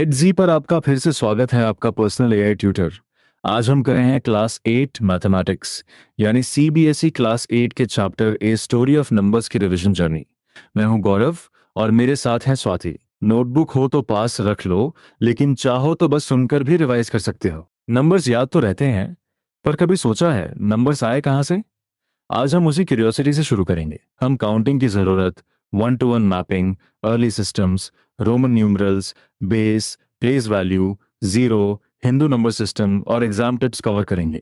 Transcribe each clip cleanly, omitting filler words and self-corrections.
एडजी पर आपका फिर से स्वागत है, आपका पर्सनल एआई ट्यूटर। आज हम कर रहे हैं क्लास 8 मैथमेटिक्स यानी सीबीएसई क्लास 8 के chapter a story of numbers की रिवीजन जर्नी। मैं हूं गौरव और मेरे साथ हैं स्वाति। नोटबुक हो तो पास रख लो, लेकिन चाहो तो बस सुनकर भी रिवाइज कर सकते हो। नंबर्स याद तो रहते हैं, पर कभी सोचा है नंबर्स आए कहाँ से? आज हम उसी क्यूरियोसिटी से शुरू करेंगे। हम काउंटिंग की जरूरत, one two one mapping, early systems, Roman numerals, base, place value, zero, Hindu number system और एग्जाम टिप्स कवर करेंगे।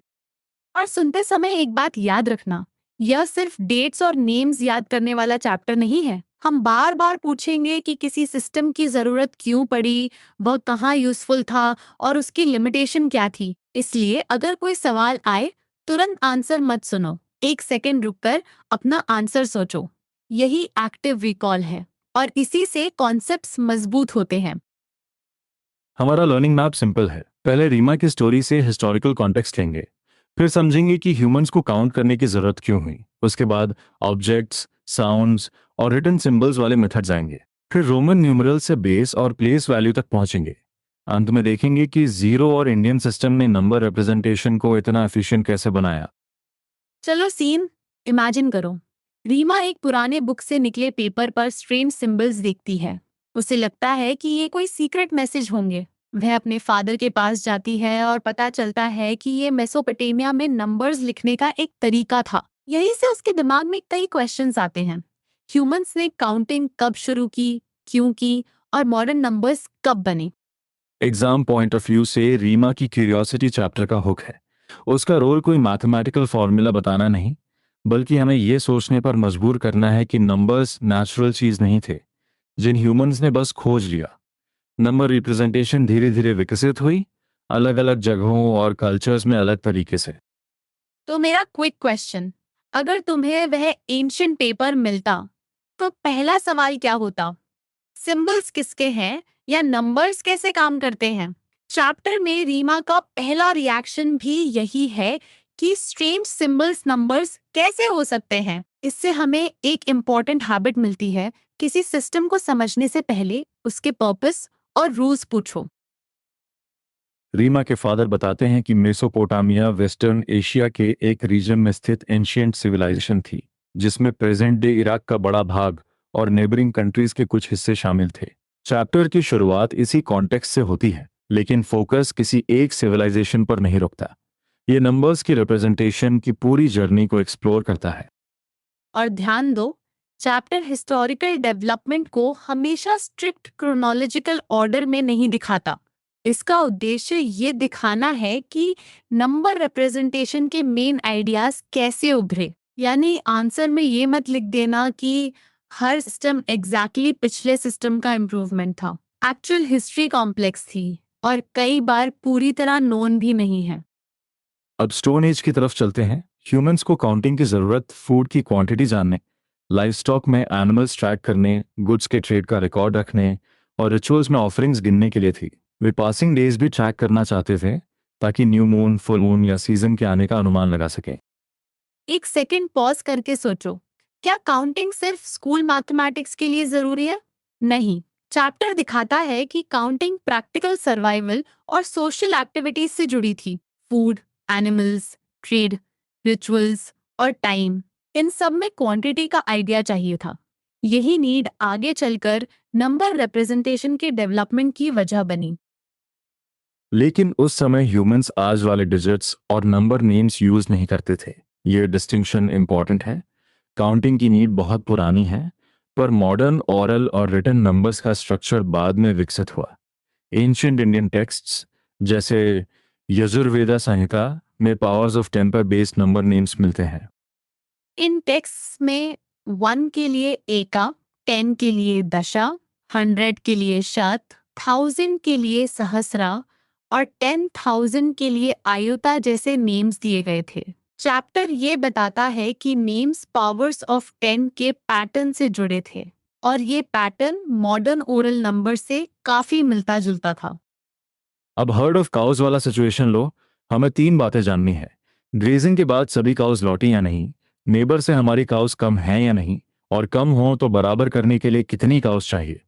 और सुनते समय एक बात याद रखना, यह सिर्फ डेट्स और नेम्स याद करने वाला चैप्टर नहीं है। हम बार बार पूछेंगे कि किसी सिस्टम की जरूरत क्यों पड़ी, वह कहाँ यूजफुल था और उसकी लिमिटेशन क्या थी। इसलिए अगर कोई सवाल आए, तुरंत आंसर मत सुनो, एक सेकंड रुककर अपना आंसर सोचो। यही एक्टिव रिकॉल है और इसी से कॉन्सेप्ट्स मजबूत होते हैं। हमारा लर्निंग मैप सिंपल है। पहले रीमा की स्टोरी से हिस्टोरिकल कॉन्टेक्स्ट लेंगे, फिर समझेंगे कि ह्यूमंस को काउंट करने की जरूरत क्यों हुई। उसके बाद ऑब्जेक्ट्स, साउंड्स और रिटन सिंबल्स वाले मेथड्स आएंगे। फिर रोमन न्यूमरल से बेस और प्लेस वैल्यू तक पहुंचेंगे। अंत में देखेंगे कि जीरो और इंडियन सिस्टम ने नंबर रिप्रेजेंटेशन को इतना एफिशिएंट कैसे बनाया। चलो सीन इमेजिन करो। रीमा एक पुराने बुक से निकले पेपर पर स्ट्रेंज सिंबल्स देखती है। उसे लगता है कि ये कोई सीक्रेट मैसेज होंगे। वह अपने फादर के पास जाती है और पता चलता है कि ये मेसोपोटामिया में नंबर्स लिखने का एक तरीका था। यहीं से उसके दिमाग में कई क्वेश्चंस आते हैं। ह्यूमंस ने काउंटिंग कब शुरू की, क्यों की और मॉडर्न नंबर्स कब बने। एग्जाम पॉइंट ऑफ व्यू से रीमा की क्यूरियोसिटी चैप्टर का हुक है। उसका रोल कोई मैथमेटिकल फॉर्मूला बताना नहीं, बल्कि हमें यह सोचने पर मजबूर करना है कि नंबर्स नेचुरल चीज नहीं थे जिन ह्यूमंस ने बस खोज लिया। नंबर रिप्रेजेंटेशन धीरे धीरे विकसित हुई, अलग अलग जगहों और कल्चर्स में अलग तरीके से। तो मेरा क्विक क्वेश्चन, अगर तुम्हें वह एंशियंट पेपर मिलता तो पहला सवाल क्या होता? सिंबल्स किसके हैं या नंबर्स कैसे काम करते हैं? चैप्टर में रीमा का पहला रिएक्शन भी यही है कि स्ट्रेंज सिंबल्स नंबर्स कैसे हो सकते हैं। इससे हमें एक इम्पॉर्टेंट हैबिट मिलती है, किसी सिस्टम को समझने से पहले उसके पर्पस और रूल्स पूछो। रीमा के फादर बताते हैं कि मेसोपोटामिया वेस्टर्न एशिया के एक रीजन में स्थित एंशियंट सिविलाइजेशन थी, जिसमें प्रेजेंट डे इराक का बड़ा भाग और नेबरिंग कंट्रीज के कुछ हिस्से शामिल थे। चैप्टर की शुरुआत इसी कॉन्टेक्स्ट से होती है, लेकिन फोकस किसी एक सिविलाइजेशन पर नहीं रुकता। ये नंबर्स की रिप्रेजेंटेशन की पूरी जर्नी को एक्सप्लोर करता है। और ध्यान दो, चैप्टर हिस्टोरिकल डेवलपमेंट को हमेशा स्ट्रिक्ट क्रोनोलॉजिकल ऑर्डर में नहीं दिखाता। इसका उद्देश्य ये दिखाना है कि नंबर रिप्रेजेंटेशन के मेन आइडियाज कैसे उभरे। यानी आंसर में ये मत लिख देना कि हर सिस्टम एग्जैक्टली पिछले सिस्टम का इम्प्रूवमेंट था। एक्चुअल हिस्ट्री कॉम्प्लेक्स थी और कई बार पूरी तरह नोन भी नहीं है। अब स्टोन एज की तरफ चलते हैं। ह्यूमंस को काउंटिंग की जरूरत फूड की क्वांटिटी जानने, लाइफ स्टॉक में एनिमल्स ट्रैक करने, गुड्स के ट्रेड का रिकॉर्ड रखने और रिचुअल्स में ऑफरिंग्स गिनने के लिए थी। वे पासिंग डेज भी ट्रैक करना चाहते थे ताकि न्यू मून, फुल मून या सीजन के आने का अनुमान लगा सकें। एक सेकंड पॉज करके सोचो, क्या काउंटिंग सिर्फ स्कूल मैथमेटिक्स के लिए जरूरी है? नहीं। चैप्टर दिखाता है कि काउंटिंग प्रैक्टिकल सर्वाइवल और सोशल एक्टिविटीज से जुड़ी थी। फूड, एनिमल्स, ट्रेड, रिचुअल्स और टाइम, इन सब में क्वांटिटी का आइडिया चाहिए था। यही नीड आगे चलकर नंबर रिप्रेजेंटेशन के डेवलपमेंट की वजह बनी। लेकिन उस समय ह्यूमंस आज वाले डिजिट्स और नंबर नेम्स यूज नहीं करते थे। ये डिस्टिंक्शन इंपॉर्टेंट है। काउंटिंग की नीड बहुत पुरानी है, पर मॉडर्न ओरल और रिटन नंबर्स का स्ट्रक्चर बाद में विकसित हुआ। एंशियंट इंडियन टेक्स्ट्स जैसे यजुर्वेदा संहिता में powers of temper based number names मिलते हैं। इन टेक्स्ट में 1 के लिए एका, 10 के लिए दशा, 100 के लिए शत, 1000 के लिए सहस्रा और 10,000 के लिए आयुता जैसे नेम्स दिए गए थे। चैप्टर ये बताता है कि नेम्स पावर्स ऑफ 10 के पैटर्न से जुड़े थे और ये पैटर्न मॉडर्न ओरल नंबर से काफी मिलता जुलता था। अब हर्ड ऑफ काउज वाला सिचुएशन लो। हमें तीन बातें जाननी है। ग्रेजिंग के बाद सभी काउज लौटी या नहीं, नेबर से हमारी काउज कम है या नहीं, और कम हो तो बराबर करने के लिए कितनी काउज चाहिए।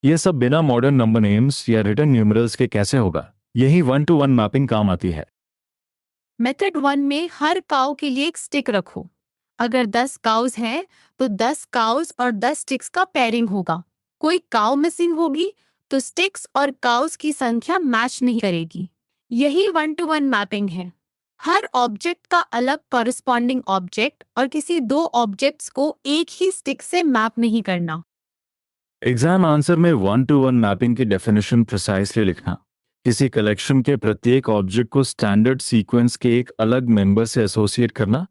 ये सब बिना मॉडर्न नंबर नेम्स या रिटन न्यूमरल्स के कैसे होगा? यही 1-to-1 मैपिंग काम आती है। मेथड 1 में हर काउ के लिए एक स्टिक रखो। अगर 10 काउज हैं तो 10 काउज और 10 स्टिक्स का पेयरिंग होगा। कोई काउ मिसिंग होगी तो स्टिक्स और काउज की संख्या मैच नहीं करेगी। यही 1-to-1 मैपिंग है। हर ऑब्जेक्ट का अलग कॉरेस्पॉन्डिंग ऑब्जेक्ट और किसी दो ऑब्जेक्ट्स को एक ही स्टिक से मैप नहीं करना। एग्जाम आंसर में 1-to-1 मैपिंग की डेफिनेशन प्रिसाइसली लिखना। किसी कलेक्शन के प्रत्येक ऑब्जेक्ट को स्टैंडर्ड सीक्वेंस के एक अलग मेंबर से एसोसिएट करना,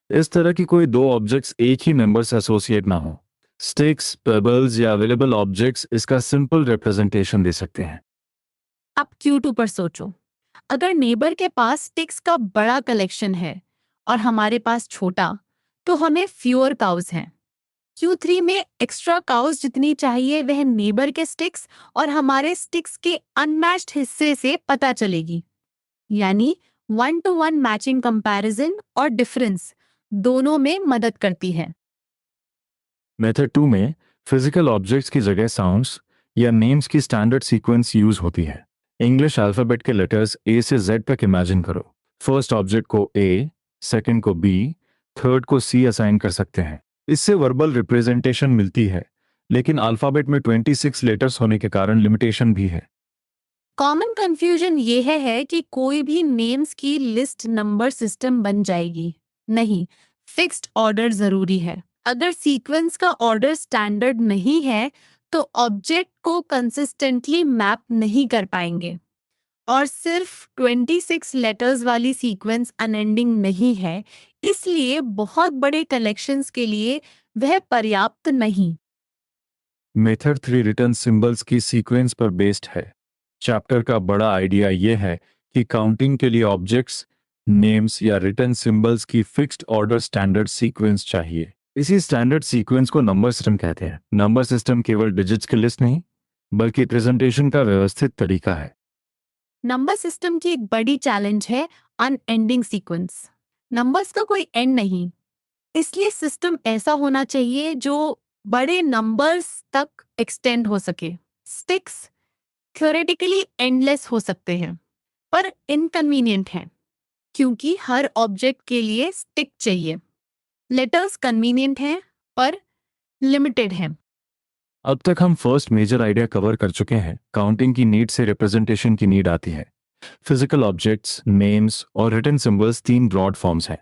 इस तरह की कोई दो ऑब्जेक्ट्स एक ही मेंबर से एसोसिएट ना हो। स्टिक्स, पेबल्स या अवेलेबल ऑब्जेक्ट्स इसका सिंपल रिप्रेजेंटेशन दे सकते हैं। अब Q2 पर सोचो। अगर नेबर के पास स्टिक्स का बड़ा कलेक्शन है और हमारे पास छोटा, तो हमें फ्यूअर काउज हैं। Q3 में एक्स्ट्रा काउज जितनी चाहिए वह नेबर के स्टिक्स और हमारे स्टिक्स के अनमैच्ड हिस्से से पता चलेगी। यानी 1-to-1 मैचिंग कंपैरिजन और डिफरेंस दोनों में मदद करती है। मेथड 2 में फिजिकल ऑब्जेक्ट्स की जगह साउंड्स या नेम्स की स्टैंडर्ड सीक्वेंस यूज होती है। इंग्लिश अल्फाबेट के लेटर्स ए से जेड तक इमेजिन करो। फर्स्ट ऑब्जेक्ट को ए, सेकंड को बी, थर्ड को सी असाइन कर सकते हैं। इससे वर्बल रिप्रेजेंटेशन मिलती है, लेकिन अल्फाबेट में 26 लेटर्स होने के कारण लिमिटेशन भी है। कॉमन कंफ्यूजन ये है कि कोई भी नेम्स की लिस्ट नंबर सिस्टम बन जाएगी। नहीं, फिक्स्ड ऑर्डर जरूरी है। अगर सीक्वेंस का ऑर्डर स्टैंडर्ड नहीं है तो ऑब्जेक्ट को कंसिस्टेंटली मैप नहीं कर पाएंगे। और सिर्फ 26 लेटर्स वाली सीक्वेंस अनएंडिंग नहीं है, इसलिए बहुत बड़े कलेक्शंस के लिए वह पर्याप्त नहीं। मेथड 3 रिटर्न सिंबल्स की सीक्वेंस पर बेस्ड है। चैप्टर का बड़ा आइडिया यह है कि काउंटिंग के लिए ऑब्जेक्ट्स, नेम्स या रिटर्न सिंबल्स की फिक्स्ड ऑर्डर स्टैंडर्ड सीक्वेंस चाहिए। इसी स्टैंडर्ड सीक्वेंस को नंबर सिस्टम कहते हैं। नंबर सिस्टम केवल डिजिट्स की लिस्ट नहीं, बल्कि प्रेजेंटेशन का व्यवस्थित तरीका है। नंबर सिस्टम की एक बड़ी चैलेंज है अनएंडिंग सीक्वेंस। नंबर्स का कोई एंड नहीं, इसलिए सिस्टम ऐसा होना चाहिए जो बड़े नंबर्स तक एक्सटेंड हो सके। स्टिक्स थ्योरेटिकली एंडलेस हो सकते हैं, पर इनकन्वीनियंट हैं, क्योंकि हर ऑब्जेक्ट के लिए स्टिक चाहिए। लेटर्स कन्वीनियंट हैं, पर लिमिटेड हैं। अब तक हम फर्स्ट मेजर आइडिया कवर कर चुके हैं। काउंटिंग की नीड से रिप्रेजेंटेशन की नीड आती है। फिजिकल ऑब्जेक्ट्स, नेम्स और रिटन सिंबल्स तीन ब्रॉड फॉर्म्स हैं।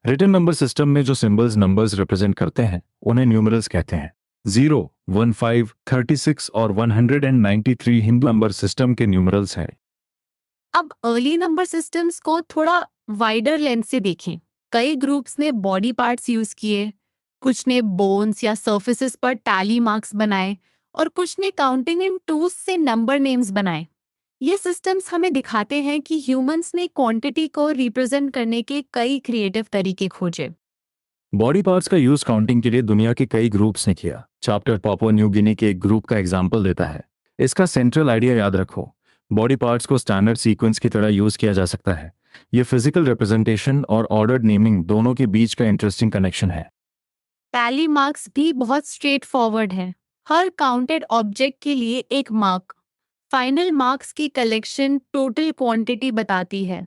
रिटन नंबर सिस्टम में जो सिंबल्स नंबर्स रिप्रेजेंट करते हैं उन्हें न्यूमरल्स कहते हैं। 0, 15, 36 और 193 हिंदू नंबर सिस्टम के न्यूमरल्स हैं। अब अर्ली नंबर सिस्टम्स को थोड़ा वाइडर लेंस से देखें। कई ग्रुप्स ने बॉडी पार्ट्स यूज किए, कुछ ने बोन्स या सर्फेसिस पर टैली मार्क्स बनाए और कुछ ने काउंटिंग इन टूल्स से नंबर नेम्स बनाए। ये सिस्टम्स हमें दिखाते हैं कि ह्यूमंस ने क्वांटिटी को रिप्रेजेंट करने के कई क्रिएटिव तरीके खोजे। बॉडी पार्ट्स का यूज काउंटिंग के लिए दुनिया के कई ग्रुप्स ने किया। चैप्टर पापुआ न्यू गिनी के एक ग्रुप का एग्जाम्पल देता है। इसका सेंट्रल आइडिया याद रखो, बॉडी पार्ट्स को स्टैंडर्ड सीक्वेंस की तरह यूज किया जा सकता है। ये फिजिकल रिप्रेजेंटेशन और ऑर्डर्ड नेमिंग दोनों के बीच का इंटरेस्टिंग कनेक्शन है। टैली मार्क्स भी बहुत स्ट्रेट फॉरवर्ड है। हर काउंटेड ऑब्जेक्ट के लिए एक मार्क फाइनल मार्क्स की कलेक्शन टोटल क्वांटिटी बताती है।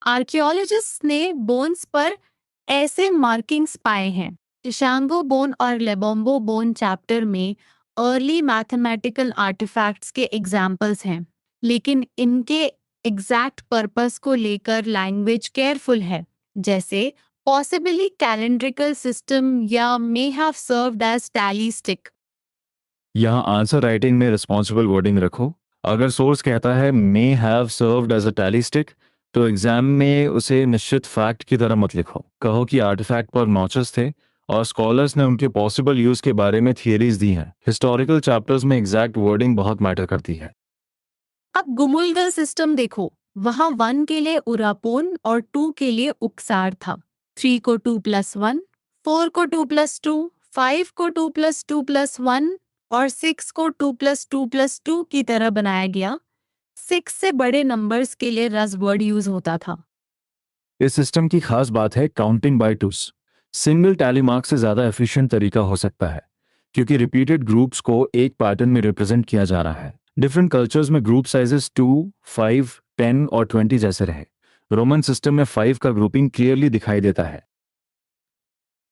आर्कियोलॉजिस्ट्स ने बोन्स पर ऐसे मार्किंग्स पाए हैं। टिशांगो बोन और लेबोम्बो बोन चैप्टर में अर्ली मैथमेटिकल आर्टिफैक्ट्स के एग्जाम्पल्स हैं, लेकिन इनके एग्जैक्ट पर्पस को लेकर लैंग्वेज केयरफुल है, जैसे possibly calendrical system या may have served as tally stick। यहाँ आंसर राइटिंग में रिस्पॉन्सिबल वर्डिंग रखो। अगर सोर्स कहता है may have served as a tally stick, तो एग्जाम में उसे निश्चित फैक्ट की तरह मत लिखो। कहो कि आर्टिफैक्ट पर नॉचेस थे और स्कॉलर्स ने उनके पॉसिबल यूज के बारे में थियरीज दी हैं। हिस्टोरिकल चैप्टर्स में एग्जैक्ट वर्डिंग बहुत मैटर करती है। अब गुमुलगल सिस्टम देखो, वहां 1 के लिए उरापोन और 2 के लिए उक्सार था। 3 को 2+1, 4 को 2+2, 5 को 2+2+1 और 6 को 2+2+2 की तरह बनाया गया। 6 से बड़े नंबर्स के लिए रस वर्ड यूज होता था। इस सिस्टम की खास बात है counting by twos. Single tally mark से ज्यादा एफिशिएंट तरीका हो सकता है। क्योंकि रिपीटेड ग्रुप्स को एक पैटर्न में रिप्रेजेंट किया जा रहा है। डिफरेंट कल्चर्स में ग्रुप साइजेस 2, 5, 10 और 20 जैसे रहे। रोमन सिस्टम में 5 का ग्रुपिंग क्लियरली दिखाई देता है।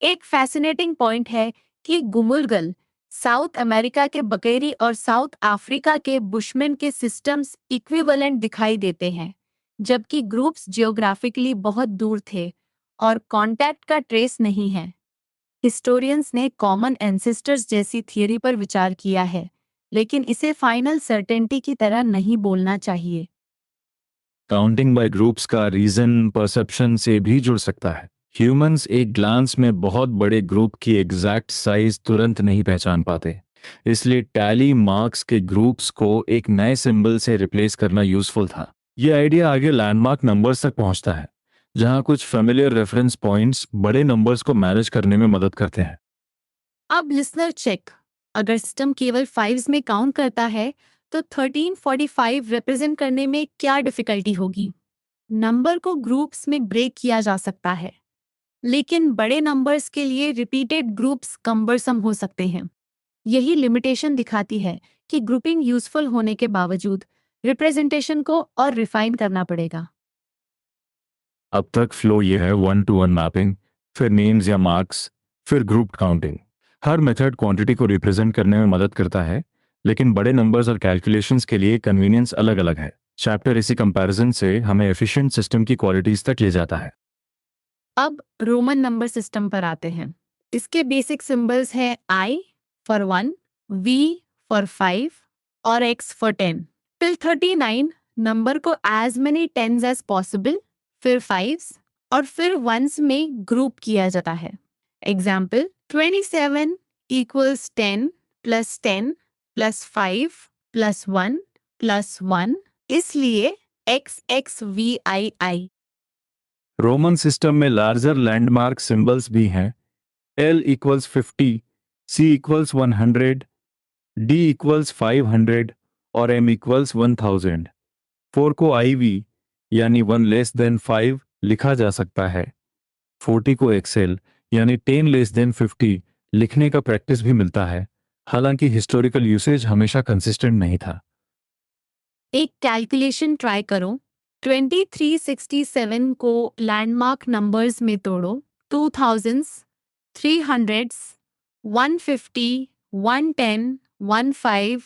एक फैसिनेटिंग पॉइंट है कि गुमुलगल साउथ अमेरिका के बकेरी और साउथ अफ्रीका के बुशमैन के सिस्टम्स इक्विवेलेंट दिखाई देते हैं, जबकि ग्रुप्स जियोग्राफिकली बहुत दूर थे और कांटेक्ट का ट्रेस नहीं है। हिस्टोरियंस ने कॉमन एंसेस्टर्स जैसी थियरी पर विचार किया है, लेकिन इसे फाइनल सर्टेनिटी की तरह नहीं बोलना चाहिए। काउंटिंग बाय ग्रुप्स का रीजन परसेप्शन से भी जुड़ सकता है। ह्यूमंस एक ग्लांस में बहुत बड़े ग्रुप की एग्जैक्ट साइज तुरंत नहीं पहचान पाते, इसलिए टैली मार्क्स के ग्रुप्स को एक नए सिंबल से रिप्लेस करना यूजफुल था। यह आइडिया आगे लैंडमार्क नंबर्स तक पहुंचता है, जहां कुछ फेमिलियर रेफरेंस पॉइंट्स बड़े नंबर्स को मैनेज करने में मदद करते हैं। अब लिसनर चेक, अगर सिस्टम केवल फाइव्स में काउंट करता है तो 1345 रिप्रेजेंट करने में क्या डिफिकल्टी होगी? नंबर को ग्रुप्स में ब्रेक किया जा सकता है, लेकिन बड़े नंबर्स के लिए रिपीटेड ग्रुप्स कम्बरसम हो सकते हैं। यही लिमिटेशन दिखाती है कि ग्रुपिंग यूजफुल होने के बावजूद रिप्रेजेंटेशन को और रिफाइन करना पड़ेगा। अब तक फ्लो ये है 1-to-1 मैपिंग, फिर नेम्स या मार्क्स, फिर ग्रुप काउंटिंग। हर मेथड क्वांटिटी को रिप्रेजेंट करने में मदद करता है, लेकिन बड़े नंबर्स और कैलकुलेशंस के लिए कन्वीनियंस अलग अलग है। चैप्टर इसी कंपैरिजन से हमें एफिशिएंट सिस्टम की क्वालिटीज तक ले जाता है। अब रोमन नंबर सिस्टम पर आते हैं। इसके बेसिक सिंबल्स हैं I फॉर 1, V फॉर 5 और X फॉर 10। फिर 39 नंबर को as many tens as possible, फिर 5 और फिर 1s में ग्रुप किया जाता है। Example 27 equals 10 plus 10 plus 5 plus 1 plus 1, इसलिए XXVII। रोमन सिस्टम में लार्जर लैंडमार्क सिंबल्स भी हैं। L equals 50, C equals 100, D equals 500 और M इक्वल्स 1000। 4 को IV यानी 1 लेस देन 5 लिखा जा सकता है। 40 को XL यानी 10 लेस देन 50 लिखने का प्रैक्टिस भी मिलता है, हालांकि हिस्टोरिकल यूसेज हमेशा कंसिस्टेंट नहीं था। एक कैलकुलेशन ट्राई करो। 2367 को लैंडमार्क नंबर्स में तोड़ो। 2000s, 300s, 150, 110, 15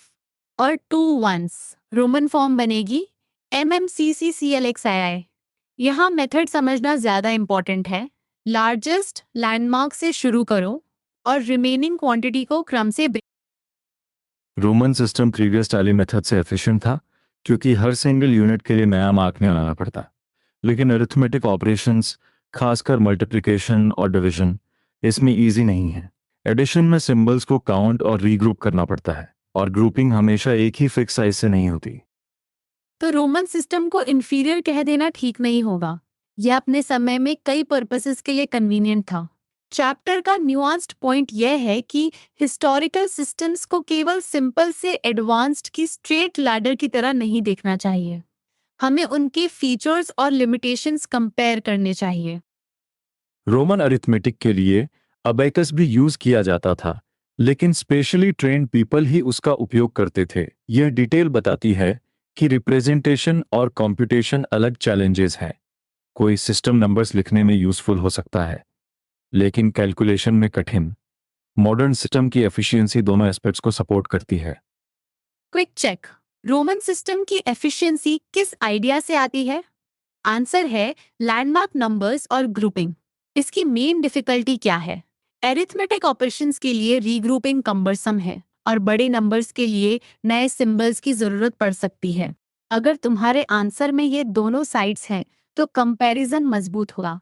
और 2 ones। रोमन फॉर्म बनेगी MMCCCLXII। यहाँ मेथड समझना ज़्यादा इम्पॉर्टेंट है। लार्जेस्ट लैंडमार्क से शुरू करो और रिमेनिंग क्वांटिटी को क्रम से Roman system previous tally method से एफिशिएंट था, क्योंकि हर सिंगल यूनिट के लिए नया मार्क नहीं बनाना पड़ता। लेकिन अरिथमेटिक ऑपरेशंस, खासकर मल्टीप्लिकेशन और डिवीजन, इसमें इजी नहीं है। एडिशन में सिंबल्स को काउंट और रीग्रुप करना पड़ता है, और ग्रुपिंग हमेशा एक ही फिक्स साइज से नहीं होती। तो रोमन सिस्टम को इंफीरियर कह देना ठीक नहीं होगा। यह अपने समय में कई पर्पसेस के लिए कन्वीनियंट था। चैप्टर का न्यूआंस्ड पॉइंट यह है कि हिस्टोरिकल सिस्टम्स को केवल सिंपल से एडवांस्ड की स्ट्रेट लैडर की तरह नहीं देखना चाहिए। हमें उनके फीचर्स और लिमिटेशंस कंपेयर करने चाहिए। रोमन अरिथमेटिक के लिए अबैकस भी यूज किया जाता था, लेकिन स्पेशली ट्रेन्ड पीपल ही उसका उपयोग करते थे। यह डिटेल बताती है कि रिप्रेजेंटेशन और कंप्यूटेशन अलग चैलेंजेस हैं। कोई सिस्टम नंबर्स लिखने में यूजफुल हो सकता है, लेकिन कैलकुलेशन में कठिन। मॉडर्न सिस्टम की एफिशिएंसी दोनों एस्पेक्ट्स को सपोर्ट करती है। क्विक चेक, रोमन सिस्टम की एफिशिएंसी किस आइडिया से आती है? आंसर है लैंडमार्क नंबर्स और ग्रुपिंग। इसकी मेन डिफिकल्टी क्या है? एरिथमेटिक ऑपरेशंस के लिए रीग्रुपिंग कम्बरसम है और बड़े नंबर्स के लिए नए सिंबल्स की जरूरत पड़ सकती है। अगर तुम्हारे आंसर में ये दोनों साइड्स हैं तो कंपैरिजन मजबूत होगा।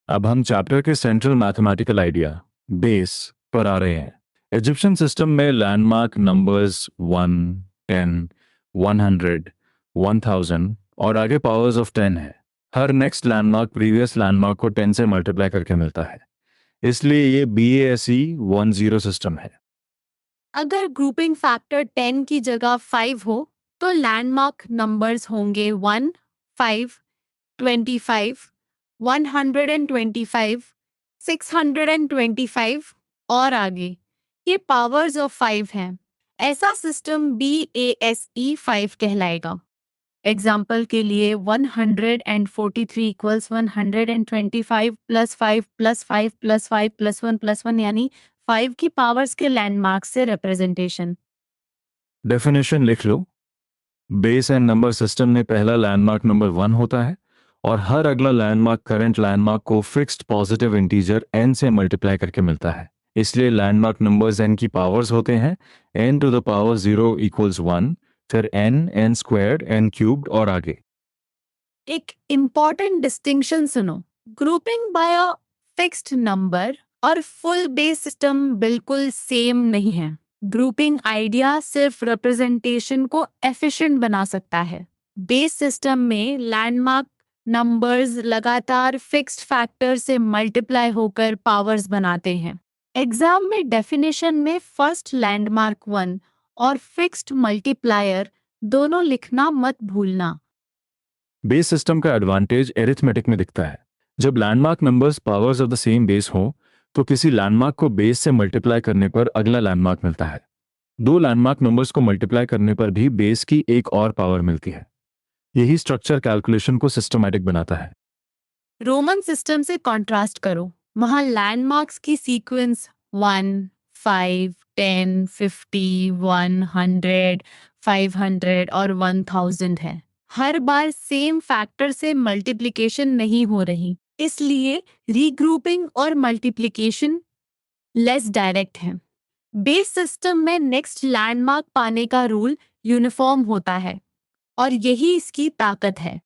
अब हम चैप्टर के सेंट्रल मैथमेटिकल आइडिया बेस पर आ रहे हैं। इजिप्शियन सिस्टम में लैंडमार्क नंबर्स 1, 10, 100, 1000 और आगे पावर्स ऑफ 10 है। हर नेक्स्ट लैंडमार्क प्रीवियस लैंडमार्क को 10 से मल्टीप्लाई करके मिलता है, इसलिए ये BASE 10 सिस्टम है। अगर ग्रुपिंग फैक्टर 10 की जगह 5 हो तो लैंडमार्क नंबर्स होंगे 1, 5, 25, 125, 625 और आगे। ये पावर्स ऑफ 5 हैं। ऐसा सिस्टम BASE 5 कहलाएगा। एग्जाम्पल के लिए 143 equals 125 plus 5 plus 5 plus 5 plus 1 plus 1 यानी 5 की पावर्स के लैंडमार्क से रिप्रेजेंटेशन। डेफिनेशन लिख लो। बेस एंड नंबर सिस्टम में पहला लैंडमार्क नंबर 1 होता है और हर अगला लैंडमार्क करंट लैंडमार्क को फिक्स्ड पॉजिटिव इंटीजर n से मल्टीप्लाई करके मिलता है। इसलिए लैंडमार्क नंबर्स n की पावर्स होते हैं n to the power 0 equals 1, फिर n स्क्वायर्ड, n क्यूब्ड और आगे। एक इम्पॉर्टेंट डिस्टिंक्शन सुनो, grouping by a fixed number और फुल बेस सिस्टम बिल्कुल सेम नहीं है। ग्रुपिंग आइडिया सिर्फ रिप्रेजेंटेशन को एफिशिएंट बना सकता है। बेस सिस्टम में लैंडमार्क नंबर्स लगातार फिक्स्ड फैक्टर से मल्टीप्लाई होकर पावर्स बनाते हैं। एग्जाम में डेफिनेशन में फर्स्ट लैंडमार्क 1 और फिक्स्ड मल्टीप्लायर दोनों लिखना मत भूलना। बेस सिस्टम का एडवांटेज एरिथमेटिक में दिखता है। जब landmark numbers powers of the same base हो तो किसी लैंडमार्क को बेस से मल्टीप्लाई करने पर अगला लैंडमार्क मिलता है। दो लैंडमार्क नंबर्स को मल्टीप्लाई करने पर भी बेस की एक और पावर मिलती है। यही स्ट्रक्चर कैलकुलेशन को सिस्टमैटिक बनाता है। रोमन सिस्टम से कॉन्ट्रास्ट करो। वहां लैंडमार्क्स की सीक्वेंस 1, 5, 10, 50, 100, 500 और 1000 है। हर बार सेम फैक्टर से मल्टीप्लिकेशन नहीं हो रही, इसलिए रीग्रुपिंग और मल्टीप्लिकेशन लेस डायरेक्ट है। बेस सिस्टम में नेक्स्ट लैंडमार्क पाने का रूल यूनिफॉर्म होता है और यही इसकी ताकत है।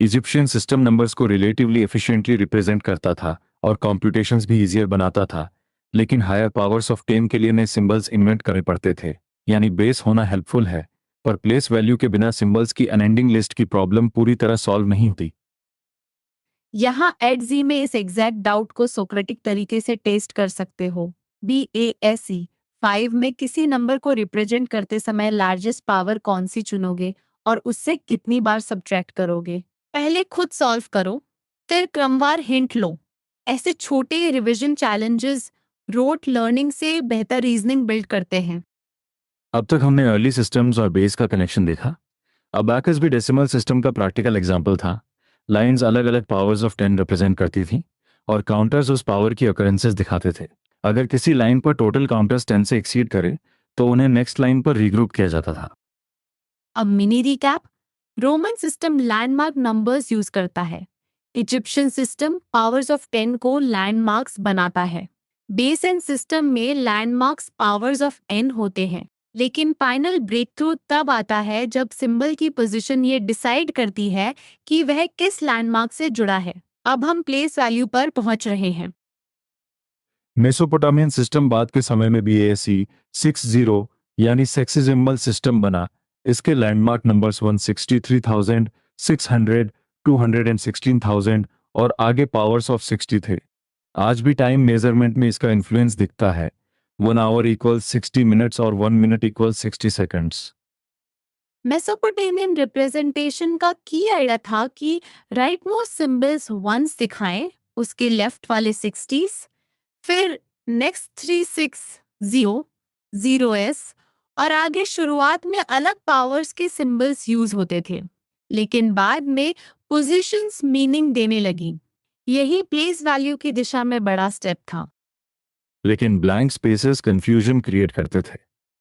इजिप्शियन सिस्टम नंबर्स को रिलेटिवली एफिशिएंटली रिप्रेजेंट करता था और कॉम्प्यूटेशंस भी इजियर बनाता था, लेकिन हायर पावर्स ऑफ 10 के लिए नए सिंबल्स इन्वेंट करने पड़ते थे। यानी बेस होना हेल्पफुल है, पर प्लेस वैल्यू के बिना सिंबल्स की अनएंडिंग लिस्ट की प्रॉब्लम पूरी तरह सॉल्व नहीं होती। यहाँ एडजी में इस एग्जैक्ट डाउट को सोक्रेटिक तरीके से टेस्ट कर सकते हो। BASE 5 में किसी नंबर को रिप्रेजेंट करते समय लार्जेस्ट पावर कौन सी चुनोगे और उससे कितनी बार सब्ट्रैक्ट करोगे? पहले खुद सॉल्व करो, फिर क्रमवार हिंट लो। ऐसे छोटे रिवीजन चैलेंजेस रोट लर्निंग से बेहतर रीजनिंग बिल्ड करते हैं। अब तक हमने अर्ली सिस्टम्स और बेस का कनेक्शन देखा। अबैकस भी डेसिमल सिस्टम का प्रैक्टिकल एग्जाम्पल था। लाइंस अलग अलग पावर्स ऑफ 10 रिप्रेजेंट करती थी और काउंटर्स उस पावर की अकरेंसेस दिखाते थे। अगर किसी लाइन पर टोटल काउंटर्स 10 से एक्सीड करे तो उन्हें नेक्स्ट लाइन पर रीग्रुप किया जाता था। अब mini recap. Roman system landmark numbers use करता है। इजिप्शियन सिस्टम पावर्स ऑफ 10 को लैंडमार्क्स बनाता है। बेस एंड सिस्टम में लैंडमार्क्स पावर्स ऑफ n होते हैं, लेकिन फाइनल ब्रेक थ्रू तब आता है जब सिंबल की पोजीशन ये डिसाइड करती है कि वह किस लैंडमार्क से जुड़ा है। अब हम प्लेस वैल्यू पर पहुंच रहे हैं। मेसोपोटामियन सिस्टम बाद के समय में BASE 60 यानी सेक्सिजिमल सिस्टम बना। इसके लैंडमार्क नंबर्स 163,600, 216,000 और आगे पावर्स ऑफ 60 थे। आज भी टाइम मेजरमेंट में इसका इन्फ्लुएंस दिखता है। 1 आवर इक्वल 60 मिनट्स और 1 minute equal 60 seconds. Mesopotamian representation का की आइडिया था कि राइट मोस्ट सिंबल्स 1s दिखाएं, उसके लेफ्ट वाले 60s, फिर नेक्स्ट 360 और आगे शुरुआत में अलग पावर्स के सिंबल्स यूज होते थे, लेकिन बाद में पोजीशंस मीनिंग देने लगी। यही प्लेस वैल्यू की दिशा में बड़ा स्टेप था। लेकिन ब्लैंक स्पेसेस कंफ्यूजन क्रिएट करते थे।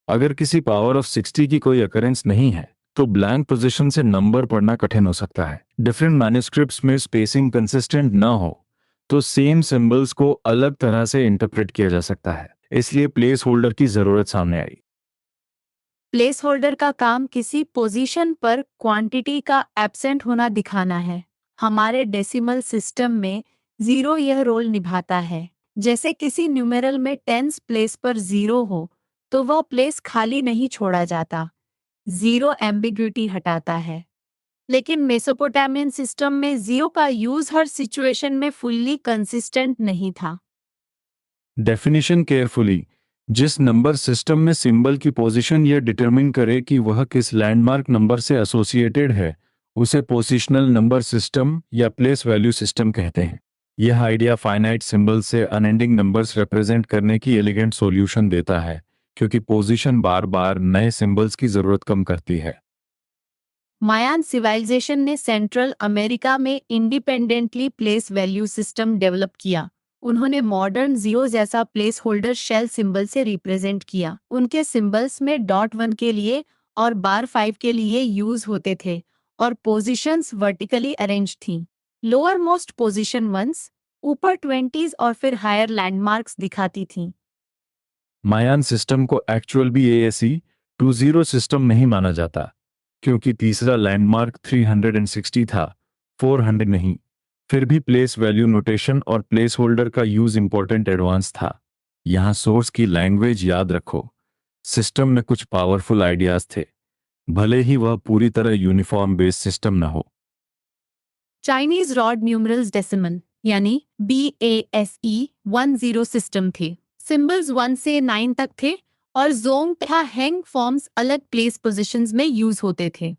अगर किसी पावर ऑफ 60 की कोई अकरेंस नहीं है तो ब्लैंक पोजीशन से नंबर पढ़ना कठिन हो सकता है। डिफरेंट मैन्युस्क्रिप्ट्स में स्पेसिंग कंसिस्टेंट न हो तो सेम सिंबल्स को अलग तरह से इंटरप्रेट किया जा सकता है। इसलिए प्लेस होल्डर की जरूरत सामने आई। प्लेस होल्डर का काम किसी पोजीशन पर क्वांटिटी का एब्सेंट होना दिखाना है। हमारे डेसिमल सिस्टम में 0 यह रोल निभाता है। जैसे किसी न्यूमेरल में टेंस प्लेस पर 0 हो तो वह प्लेस खाली नहीं छोड़ा जाता। 0 एम्बिग्विटी हटाता है। लेकिन मेसोपोटामियन सिस्टम में 0 का यूज हर सिचुएशन में फुल्ली कंसिस्टेंट नहीं था। Definition carefully. जिस नंबर सिस्टम में सिंबल की पोजीशन यह डिटरमिन करे कि वह किस लैंडमार्क नंबर से एसोसिएटेड है, उसे पोजिशनल नंबर सिस्टम या प्लेस वैल्यू सिस्टम कहते हैं। यह आइडिया फाइनाइट सिंबल से अनएंडिंग नंबर्स रिप्रेजेंट करने की एलिगेंट सॉल्यूशन देता है, क्योंकि पोजीशन बार बार नए सिंबल्स की जरूरत कम करती है। मायान सिविलाइजेशन ने सेंट्रल अमेरिका में independently place value system develop किया। उन्होंने मॉडर्न जीरो जैसा प्लेस होल्डर शेल सिंबल से रिप्रेजेंट किया। उनके सिंबल्स में डॉट 1 के लिए और बार 5 के लिए यूज होते थे और पोजीशंस वर्टिकली अरेंज थीं। लोअर मोस्ट पोजीशन वंस ऊपर 20s और फिर हायर लैंडमार्क्स दिखाती थीं। मायान सिस्टम को एक्चुअल BASE 20 सिस्टम नहीं माना जाता, क्योंकि तीसरा लैंडमार्क 360 था, 400 नहीं। फिर भी प्लेस वैल्यू नोटेशन और प्लेस होल्डर का यूज इंपॉर्टेंट एडवांस था। यहाँ सोर्स की लैंग्वेज याद रखो। सिस्टम में कुछ पावरफुल आइडियाज थे, भले ही वह पूरी तरह यूनिफॉर्म बेस्ड सिस्टम न हो। चाइनीज रॉड न्यूमरल्स डेसिमल यानी BASE 10 सिस्टम थे। सिंबल्स 1 से 9 तक थे और जोंग तथा हैंग फॉर्म्स अलग प्लेस पोजीशंस में यूज होते थे।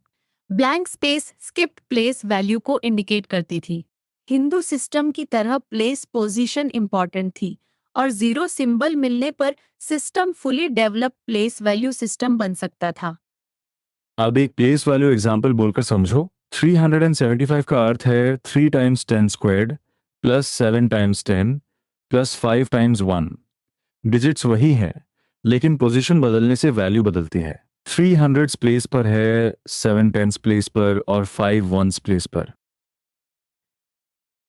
Blank space skipped place value को इंडिकेट करती थी। हिंदू सिस्टम की तरह प्लेस पोजीशन इंपॉर्टेंट थी और जीरो सिंबल मिलने पर system fully develop place value system बन सकता था। अब एक प्लेस वैल्यू एग्जांपल बोलकर समझो। 375 का अर्थ है 3 times 10 squared plus 7 times 10 plus 5 times 1। Digits वही है, लेकिन पोजीशन बदलने से वैल्यू बदलती है। 300 प्लेस पर है, 7 टेंस प्लेस पर और 5 वंस प्लेस पर।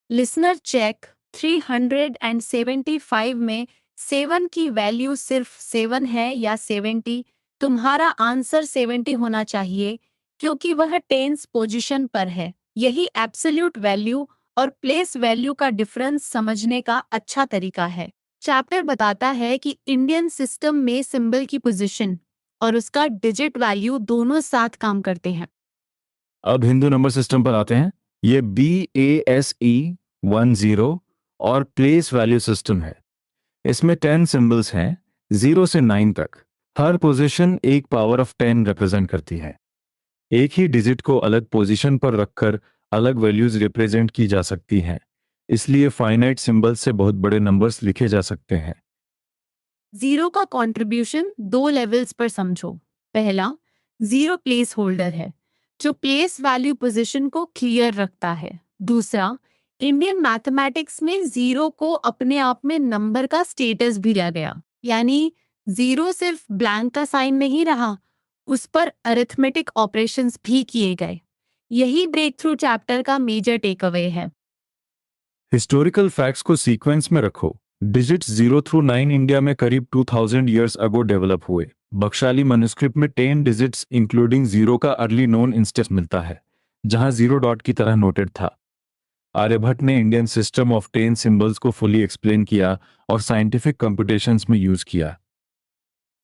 लिसनर चेक 375 में 7 की वैल्यू सिर्फ 7 है या 70? तुम्हारा आंसर 70 होना चाहिए क्योंकि वह टेंस पोजीशन पर है। यही एब्सोल्यूट वैल्यू और प्लेस वैल्यू का डिफरेंस समझने का अच्छा तरीका है। चैप्टर बताता है कि इंडियन सिस्टम में सिंबल की पोजीशन और उसका डिजिट वैल्यू दोनों साथ काम करते हैं। अब हिंदू नंबर सिस्टम पर आते हैं। ये BASE 10 और प्लेस वैल्यू सिस्टम है। इसमें 10 सिंबल्स हैं, 0 से 9 तक। हर पोजीशन एक पावर ऑफ 10 रिप्रेजेंट करती है। एक ही डिजिट को अलग पोजीशन पर रखकर अलग वैल्यूज रिप्रेजेंट की जा सकती हैं। इसलिए फाइनाइट सिंबल से बहुत बड़े नंबर्स लिखे जा सकते हैं। जीरो का कंट्रीब्यूशन 2 लेवल्स पर समझो। पहला, जीरो प्लेस होल्डर है जो प्लेस वैल्यू पोजीशन को क्लियर रखता है। दूसरा, इंडियन मैथमेटिक्स में जीरो को अपने आप में नंबर का स्टेटस भी दिया गया, यानी जीरो सिर्फ ब्लैंक का साइन नहीं रहा, उस पर अरिथमेटिक ऑपरेशंस भी किए गए। यही ब्रेक थ्रू चैप्टर का मेजर टेक अवे है। हिस्टोरिकल फैक्ट्स को सीक्वेंस में रखो। डिजिट्स 0 थ्रू 9 इंडिया में करीब 2000 ईयर्स अगो डेवलप हुए। बख्शाली मैन्युस्क्रिप्ट में 10 डिजिट्स इंक्लूडिंग 0 का अर्ली नोन इंस्टेंस मिलता है, जहां 0 डॉट की तरह नोटेड था। आर्यभट्ट ने इंडियन सिस्टम ऑफ 10 सिंबल्स को फुली एक्सप्लेन किया और साइंटिफिक कंप्यूटेशंस में यूज किया।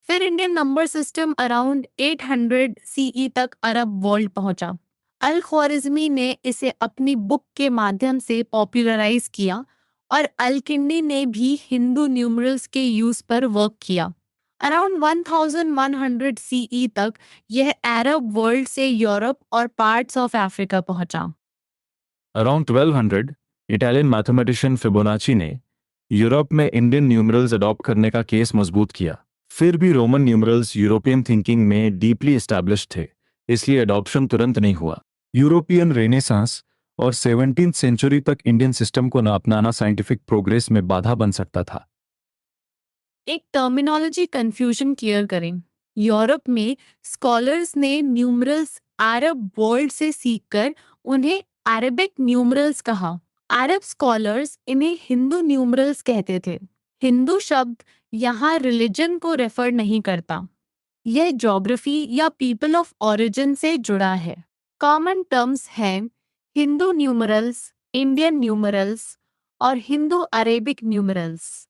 फिर Indian number system around 800 CE तक अरब वर्ल्ड पहुंचा। अल ख्वारिज़मी ने इसे अपनी बुक के माध्यम से पॉपुलराइज किया और अल-किंडी ने भी हिंदू न्यूमरल्स के यूज पर वर्क किया। अराउंड 1100 CE तक यह अरब वर्ल्ड से यूरोप और पार्ट्स ऑफ अफ्रीका पहुंचा। अराउंड 1200 इटालियन मैथमेटिशियन फिबोनाची ने यूरोप में इंडियन न्यूमरल्स अडॉप्ट करने का केस मजबूत किया। फिर भी रोमन न्यूमरल्स यूरोपियन थिंकिंग में डीपली एस्टैब्लिश्ड थे, इसलिए अडॉप्शन तुरंत नहीं हुआ। यूरोपियन रेनेसांस और 17वीं सेंचुरी तक इंडियन सिस्टम को न अपनाना साइंटिफिक प्रोग्रेस में बाधा बन सकता था। एक टर्मिनोलॉजी कंफ्यूजन क्लियर करें। यूरोप में स्कॉलर्स ने न्यूमरल्स अरब वर्ल्ड से सीखकर उन्हें अरेबिक न्यूमरल्स कहा। अरब स्कॉलर्स इन्हें हिंदू न्यूमरल्स कहते थे। हिंदू शब्द यहाँ रिलीजन को रेफर नहीं करता, यह ज्योग्राफी या पीपल ऑफ ओरिजिन से जुड़ा है। कॉमन टर्म्स हैं हिंदू न्यूमरल्स, इंडियन न्यूमरल्स और हिंदू अरेबिक न्यूमरल्स।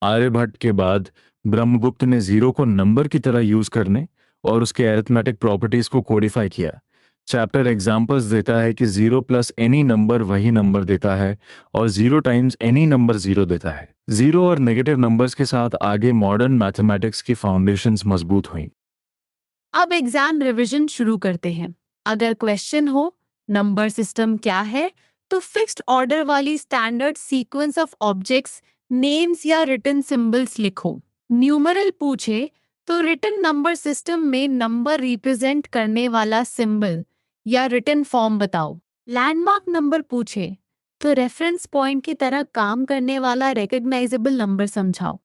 आर्यभट्ट के बाद ब्रह्मगुप्त ने 0 को नंबर की तरह यूज करने और उसके अरिथमेटिक प्रॉपर्टीज को कोडिफाई किया। चैप्टर एग्जांपल्स देता है कि 0 प्लस एनी नंबर वही नंबर देता है और 0 टाइम्स एनी नंबर 0 देता है। 0 और नेगेटिव नंबर्स के साथ आगे मॉडर्न मैथमेटिक्स की फाउंडेशंस मजबूत हुई। अब एग्जाम रिवीजन शुरू करते हैं। अगर क्वेश्चन हो नंबर सिस्टम क्या है, तो फिक्स्ड ऑर्डर वाली standard sequence of objects, names या रिटन सिंबल्स लिखो। न्यूमरल पूछे तो रिटन नंबर सिस्टम में नंबर रिप्रेजेंट करने वाला सिंबल या रिटन फॉर्म बताओ। लैंडमार्क नंबर पूछे तो रेफरेंस पॉइंट की तरह काम करने वाला रिकॉग्नाइजेबल नंबर समझाओ।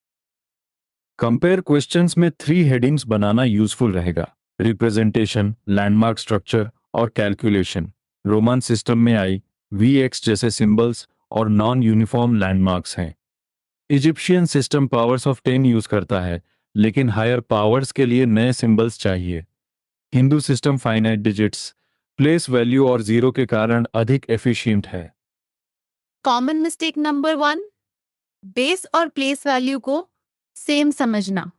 कंपेयर क्वेश्चंस में 3 हेडिंग्स बनाना यूजफुल रहेगा। रिप्रेजेंटेशन, लैंडमार्क स्ट्रक्चर और कैलकुलेशन। रोमन सिस्टम में आई VX जैसे सिंबल्स और नॉन यूनिफॉर्म लैंडमार्क्स हैं। Egyptian system powers of 10 use करता है, लेकिन हायर पावर्स के लिए नए सिंबल्स चाहिए। Hindu system finite digits, place value और जीरो के कारण अधिक एफिशिएंट है। कॉमन मिस्टेक नंबर 1, बेस और प्लेस वैल्यू को सेम समझना।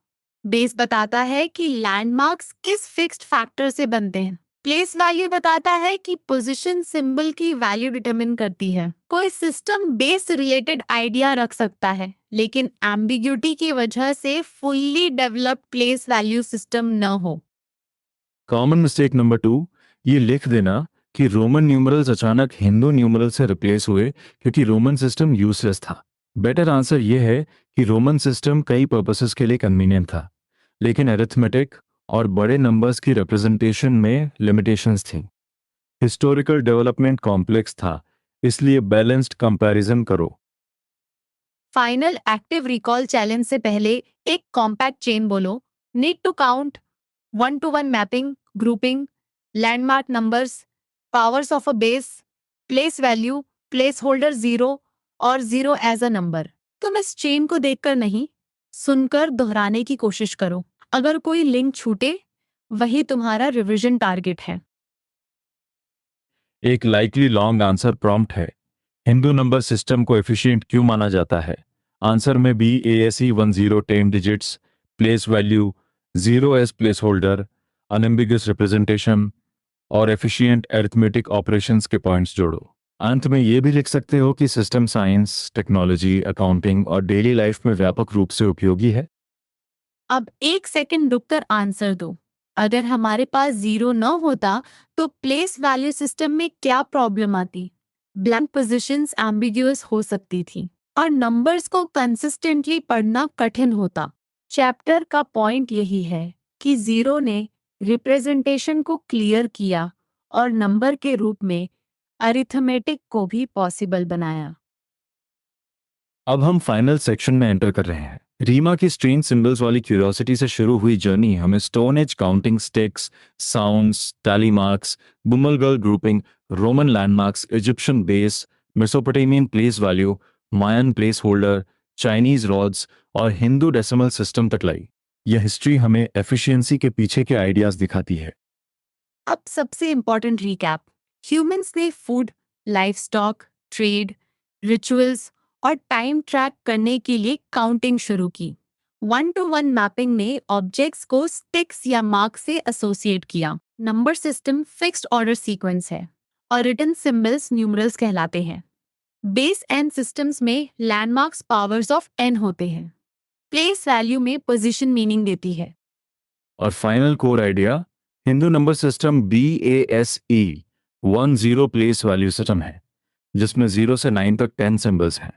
बेस बताता है कि लैंडमार्क्स किस फिक्स्ड फैक्टर से बनते हैं। प्लेस वैल्यू बताता है कि पोजीशन सिंबल की वैल्यू डिटरमिन करती है। कोई सिस्टम बेस रिलेटेड आइडिया रख सकता है, लेकिन एम्बिग्यूटी की वजह से fully developed place value system न हो। कॉमन मिस्टेक नंबर 2, ये लिख देना कि रोमन न्यूमरल्स अचानक हिंदू न्यूमरल से रिप्लेस हुए क्योंकि रोमन सिस्टम यूजलेस था। बेटर आंसर ये है कि रोमन सिस्टम कई पर्पसेस के लिए कन्वीनियंट था, लेकिन अरिथमेटिक और बड़े नंबर्स की रिप्रेजेंटेशन में लिमिटेशंस थी। हिस्टोरिकल डेवलपमेंट कॉम्प्लेक्स था, इसलिए बैलेंस्ड कंपैरिजन करो। फाइनल एक्टिव रिकॉल चैलेंज से पहले एक कॉम्पैक्ट चेन बोलो। Need to count, 1-to-1 mapping, grouping, landmark numbers, powers of a base, place value, place holder 0 और 0 एज अ नंबर। तुम इस चेन को देखकर नहीं, सुनकर दोहराने की कोशिश करो। अगर कोई लिंक छूटे, वही तुम्हारा रिवीजन टारगेट है। एक लाइकली लॉन्ग आंसर प्रॉम्प्ट है। हिंदू नंबर सिस्टम को एफिशिएंट क्यों माना जाता है? आंसर में भी ASE 10 digits, place value, 0 as place holder, unambiguous representation और एफिशिएंट अरिथमेटिक ऑपरेशंस के पॉइंट्स जोड़ो। अंत में ये भी लिख सकते हो कि सिस्टम साइंस, टेक्नोलॉजी, अकाउंटिंग और डेली लाइफ में व्यापक रूप से उपयोगी है। अब 1 सेकंड रुककर आंसर दो। अगर हमारे पास 0 न होता तो प्लेस वैल्यू सिस्टम में क्या प्रॉब्लम आती? ब्लैंक पोजीशंस एम्बिग्यूअस हो सकती थी और नंबर्स को कंसिस्टेंटली पढ़ना कठिन होता। चैप्टर का पॉइंट यही है कि 0 ने रिप्रेजेंटेशन को क्लियर किया और नंबर के रूप में अरिथमेटिक को भी पॉसिबल बनाया। अब हम फाइनल सेक्शन में एंटर कर रहे हैं। रीमा की स्ट्रेन सिंबल्स वाली क्यूरियोसिटी से शुरू हुई जर्नी हमें stone age counting sticks, sounds, tally marks, बुमलगल grouping, Roman landmarks, Egyptian base, Mesopotamian place value, Mayan place holder, Chinese rods और हिंदू डेसिमल सिस्टम तक लाई। यह हिस्ट्री हमें एफिशिएंसी के पीछे के आइडियाज दिखाती है। अब सबसे इंपॉर्टेंट रिकैप। ह्यूमंस ने फूड, लाइफस्टॉक, ट्रेड, रिचुअल्स और टाइम ट्रैक करने के लिए काउंटिंग शुरू की। 1-to-1 मैपिंग ने ऑब्जेक्ट्स को स्टिक्स या मार्क से एसोसिएट किया। Number system fixed order sequence है और रिटन सिंबल्स न्यूमरल्स कहलाते हैं। बेस एंड सिस्टम्स में लैंडमार्क्स पावर्स ऑफ n होते हैं। प्लेस वैल्यू में पोजीशन मीनिंग देती है। और final core idea, Hindu number system BASE 10 place value system है, जिसमें 0 से 9 तक 10 सिंबल्स हैं।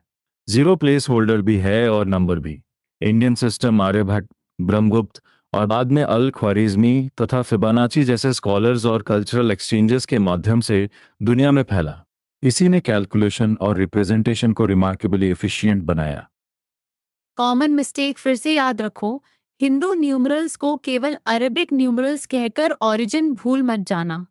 0 प्लेस होल्डर भी है और नंबर भी। इंडियन सिस्टम आर्यभट्ट, ब्रह्मगुप्त और बाद में अल ख्वारिज़मी तथा फिबोनाची जैसे स्कॉलर्स और कल्चरल एक्सचेंजेस के माध्यम से दुनिया में फैला। इसी ने कैलकुलेशन और रिप्रेजेंटेशन को रिमार्केबली एफिशिएंट बनाया। कॉमन मिस्टेक फिर से याद रखो। हिंदू न्यूमरल्स को केवल अरेबिक न्यूमरल्स कहकर ओरिजिन भूल मत जाना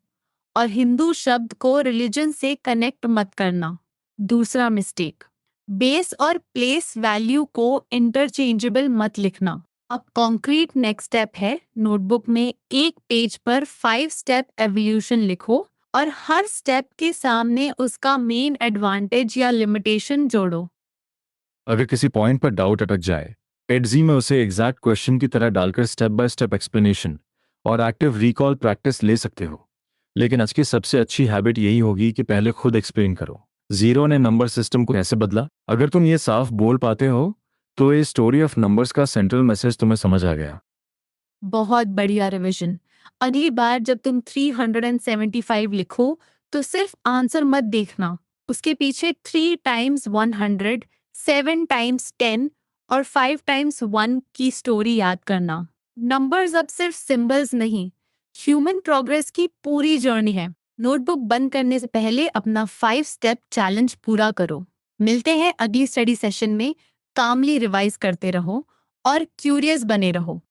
और हिंदू शब्द को रिलीजन से कनेक्ट मत करना। दूसरा मिस्टेक, बेस और प्लेस वैल्यू को इंटरचेंजेबल मत लिखना। अब कॉन्क्रीट नेक्स्ट स्टेप है, नोटबुक में एक पेज पर 5 स्टेप एवोल्यूशन लिखो और हर स्टेप के सामने उसका मेन एडवांटेज या लिमिटेशन जोड़ो। अगर किसी पॉइंट पर डाउट अटक जाए, एडजी में उसे एग्जैक्ट क्वेश्चन की तरह डालकर स्टेप बाय स्टेप एक्सप्लेनेशन और एक्टिव रिकॉल प्रैक्टिस ले सकते हो। लेकिन आज की सबसे अच्छी हैबिट यही होगी कि पहले खुद एक्सप्लेन करो। 0 ने नंबर सिस्टम को कैसे बदला? अगर तुम ये साफ बोल पाते हो तो ये स्टोरी ऑफ नंबर्स का सेंट्रल मैसेज तुम्हें समझ आ गया। बहुत बढ़िया रिवीजन। अगली बार जब तुम 375 लिखो तो सिर्फ आंसर मत देखना, उसके पीछे 3 टाइम्स 100, 7 टाइम्स 10 और 5 टाइम्स 1 की स्टोरी याद करना। नंबर्स अब सिर्फ सिंबल्स नहीं, ह्यूमन प्रोग्रेस की पूरी जर्नी है। नोटबुक बंद करने से पहले अपना 5 स्टेप चैलेंज पूरा करो। मिलते हैं अगली स्टडी सेशन में। कामली रिवाइज करते रहो और क्यूरियस बने रहो।